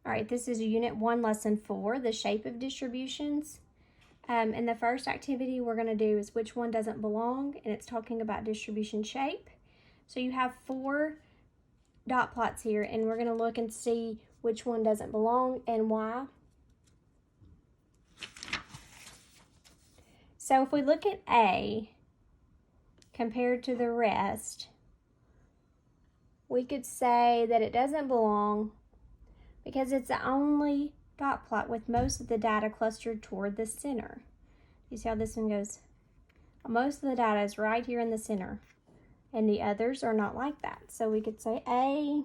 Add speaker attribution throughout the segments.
Speaker 1: All right, this is Unit 1, Lesson 4, the shape of distributions. And the first activity we're going to do is which one doesn't belong, and it's talking about distribution shape. So you have 4 dot plots here, and we're going to look and see which one doesn't belong and why. So if we look at A compared to the rest, we could say that it doesn't belong because it's the only dot plot with most of the data clustered toward the center. You see how this one goes? Most of the data is right here in the center, and the others are not like that. So we could say A,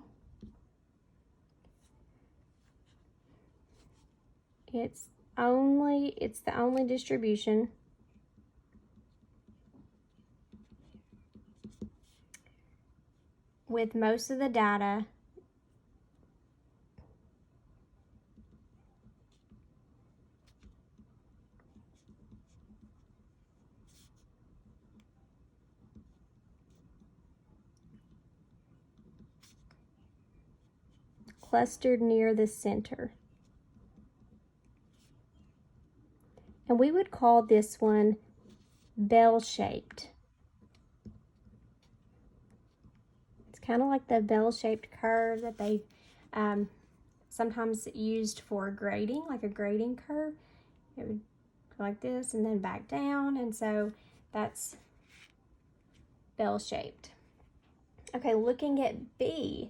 Speaker 1: it's the only distribution with most of the data clustered near the center. And we would call this one bell-shaped. It's kind of like the bell-shaped curve that they sometimes used for grading, like a grading curve. It would go like this and then back down, and so that's bell-shaped. Okay, looking at B,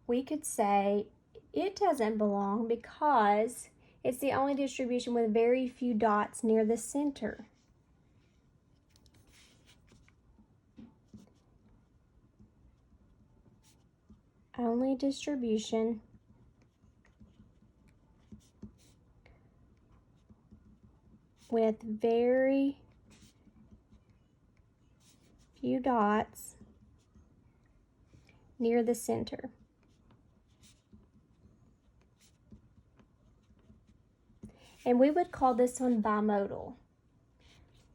Speaker 1: we could say it doesn't belong because it's the only distribution with very few dots near the center. Only distribution with very few dots near the center. And we would call this one bimodal.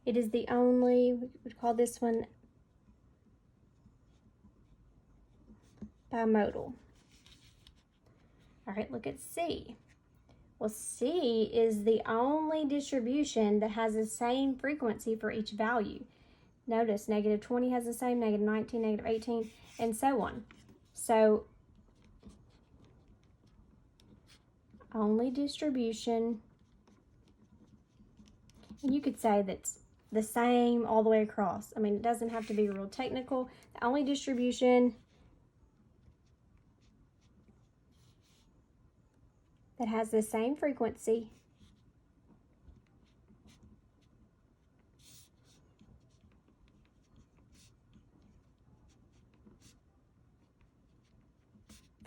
Speaker 1: It is the only, we would call this one bimodal. All right, look at C. Well, C is the only distribution that has the same frequency for each value. Notice negative 20 has the same, negative 19, negative 18, and so on. So, only distribution, and you could say that's the same all the way across. I mean, it doesn't have to be real technical. The only distribution that has the same frequency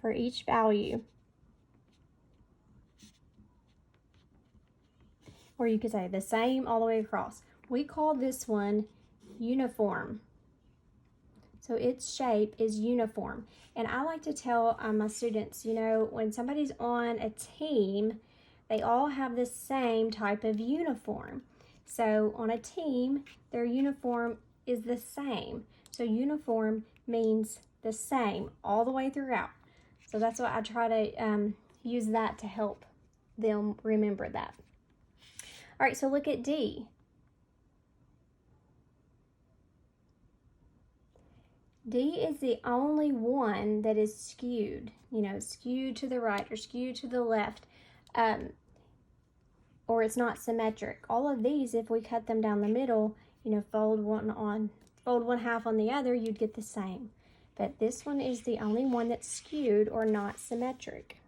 Speaker 1: for each value. Or you could say the same all the way across. We call this one uniform. So its shape is uniform. And I like to tell my students, you know, when somebody's on a team, they all have the same type of uniform. So on a team, their uniform is the same. So uniform means the same all the way throughout. So that's what I try to use that to help them remember that. All right, so look at D. D is the only one that is skewed, you know, skewed to the right or skewed to the left, or it's not symmetric. All of these, if we cut them down the middle, you know, fold one half on the other, you'd get the same. But this one is the only one that's skewed or not symmetric.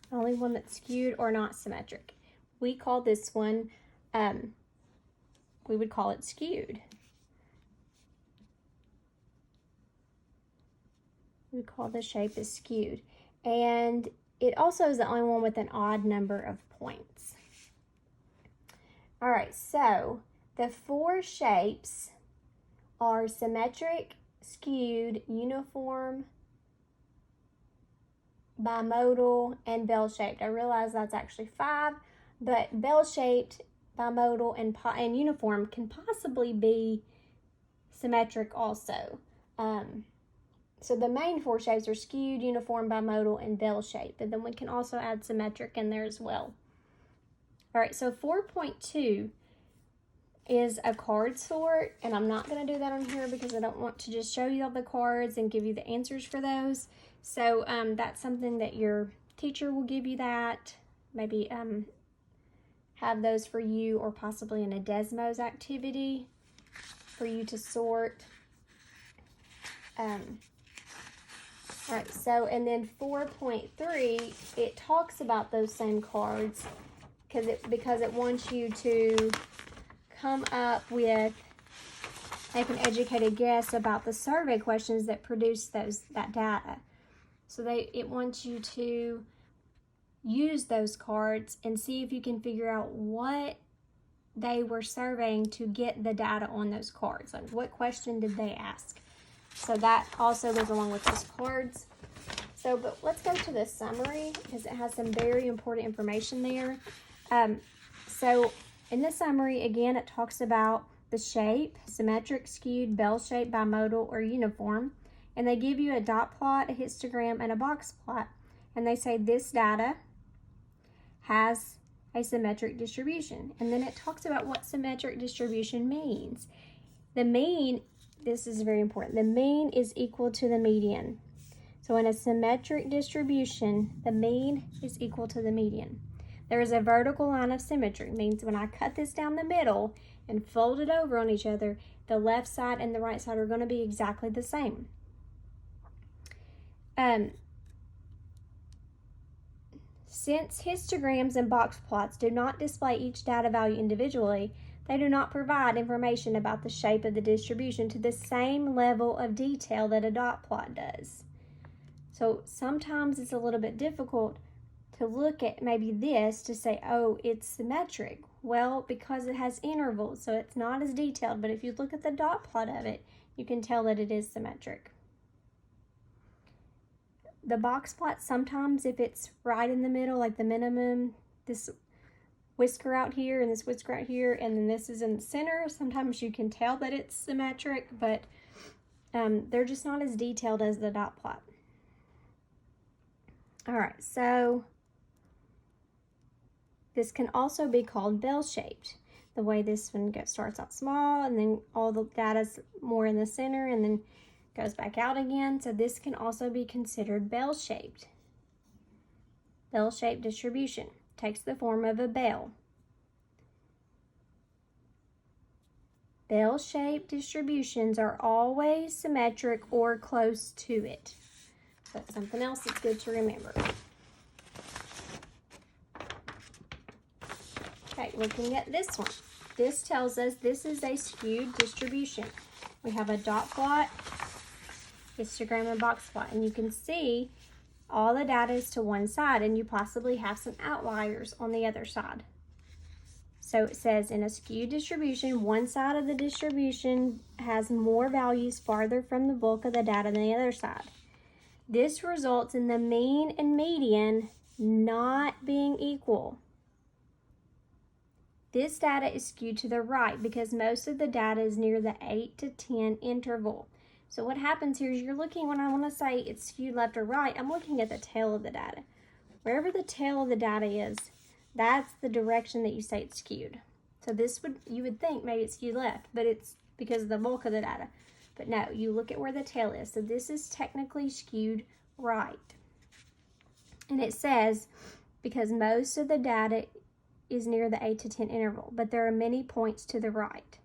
Speaker 1: Only one that's skewed or not symmetric. We call this one, we would call it skewed. We call the shape as skewed. And it also is the only one with an odd number of points. All right, so the 4 shapes are symmetric, skewed, uniform, bimodal, and bell-shaped. I realize that's actually 5, but bell-shaped, bimodal, and uniform can possibly be symmetric also. So the main 4 shapes are skewed, uniform, bimodal, and bell-shaped, but then we can also add symmetric in there as well. All right, so 4.2 is a card sort, and I'm not going to do that on here because I don't want to just show you all the cards and give you the answers for those. So that's something that your teacher will give you that, maybe have those for you, or possibly in a Desmos activity for you to sort. All right, so and then 4.3, it talks about those same cards because it wants you to come up with, make an educated guess about the survey questions that produce that data. So it wants you to use those cards and see if you can figure out what they were surveying to get the data on those cards. Like, what question did they ask? So that also goes along with those cards. So, but let's go to the summary because it has some very important information there. So in the summary, again, it talks about the shape, symmetric, skewed, bell-shaped, bimodal, or uniform. And they give you a dot plot, a histogram, and a box plot. And they say this data has a symmetric distribution. And then it talks about what symmetric distribution means. The mean, this is very important, the mean is equal to the median. So in a symmetric distribution, the mean is equal to the median. There is a vertical line of symmetry. It means when I cut this down the middle and fold it over on each other, the left side and the right side are going to be exactly the same. Since histograms and box plots do not display each data value individually, they do not provide information about the shape of the distribution to the same level of detail that a dot plot does. So sometimes it's a little bit difficult to look at maybe this to say, oh, it's symmetric. Well, because it has intervals, so it's not as detailed, but if you look at the dot plot of it, you can tell that it is symmetric. The box plot, sometimes if it's right in the middle, like the minimum, this whisker out here and this whisker out here, and then this is in the center, sometimes you can tell that it's symmetric, but they're just not as detailed as the dot plot. All right, so this can also be called bell-shaped. The way this one starts out small, and then all the data's more in the center, and then goes back out again. So this can also be considered bell-shaped. Bell-shaped distribution takes the form of a bell. Bell-shaped distributions are always symmetric or close to it. So that's something else that's good to remember. Okay, looking at this one. This tells us this is a skewed distribution. We have a dot plot, histogram, and box plot, and you can see all the data is to one side, and you possibly have some outliers on the other side. So it says in a skewed distribution, one side of the distribution has more values farther from the bulk of the data than the other side. This results in the mean and median not being equal. This data is skewed to the right because most of the data is near the 8 to 10 interval. So what happens here is you're looking, when I want to say it's skewed left or right, I'm looking at the tail of the data. Wherever the tail of the data is, that's the direction that you say it's skewed. So you would think maybe it's skewed left, but it's because of the bulk of the data. But no, you look at where the tail is. So this is technically skewed right. And it says because most of the data is near the 8 to 10 interval, but there are many points to the right.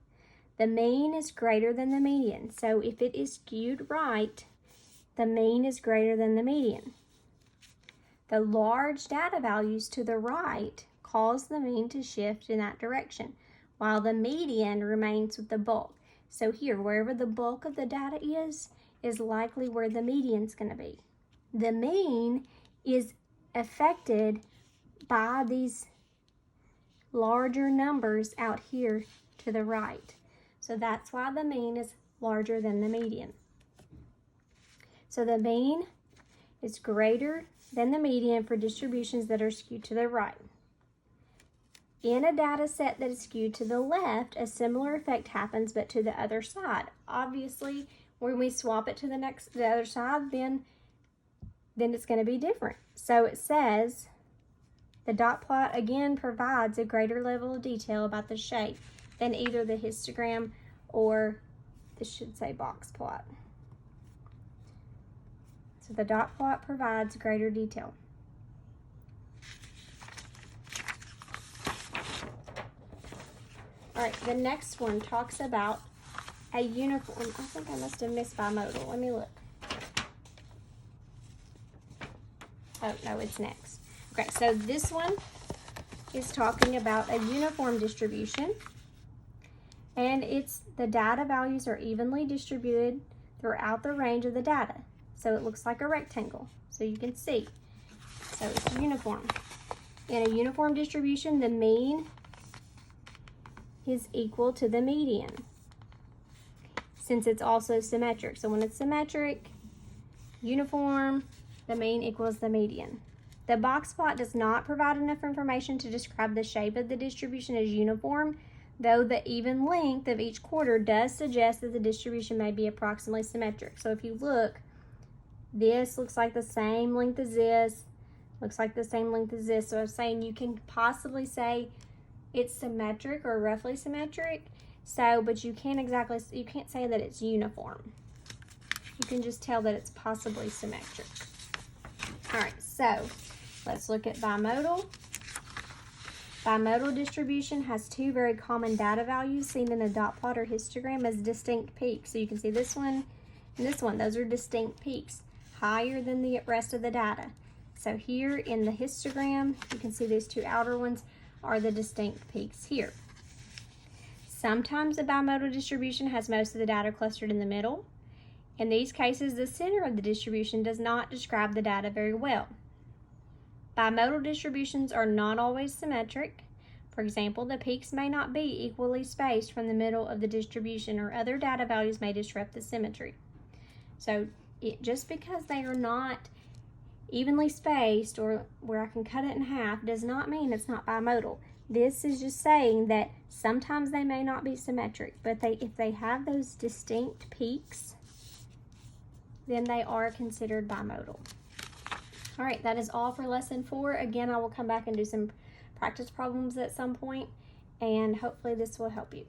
Speaker 1: The mean is greater than the median. So if it is skewed right, the mean is greater than the median. The large data values to the right cause the mean to shift in that direction, while the median remains with the bulk. So here, wherever the bulk of the data is likely where the median is going to be. The mean is affected by these larger numbers out here to the right. So that's why the mean is larger than the median. So the mean is greater than the median for distributions that are skewed to the right. In a data set that is skewed to the left, a similar effect happens, but to the other side. Obviously, when we swap it to the other side, then it's going to be different. So it says the dot plot again provides a greater level of detail about the shape than either the histogram or, this should say, box plot. So the dot plot provides greater detail. All right, the next one talks about a uniform. I think I must have missed bimodal. Let me look. Oh, no, it's next. Okay, so this one is talking about a uniform distribution. And it's the data values are evenly distributed throughout the range of the data. So it looks like a rectangle, so you can see. So it's uniform. In a uniform distribution, the mean is equal to the median, since it's also symmetric. So when it's symmetric, uniform, the mean equals the median. The box plot does not provide enough information to describe the shape of the distribution as uniform, though the even length of each quarter does suggest that the distribution may be approximately symmetric. So if you look, this looks like the same length as this, looks like the same length as this. So I'm saying you can possibly say it's symmetric or roughly symmetric. So, but you can't say that it's uniform. You can just tell that it's possibly symmetric. All right, so let's look at bimodal. Bimodal distribution has two very common data values seen in a dot plot or histogram as distinct peaks. So you can see this one and this one, those are distinct peaks, higher than the rest of the data. So here in the histogram, you can see these two outer ones are the distinct peaks here. Sometimes a bimodal distribution has most of the data clustered in the middle. In these cases, the center of the distribution does not describe the data very well. Bimodal distributions are not always symmetric. For example, the peaks may not be equally spaced from the middle of the distribution, or other data values may disrupt the symmetry. So just because they are not evenly spaced, or where I can cut it in half, does not mean it's not bimodal. This is just saying that sometimes they may not be symmetric, but if they have those distinct peaks, then they are considered bimodal. All right, that is all for lesson 4. Again, I will come back and do some practice problems at some point, and hopefully this will help you.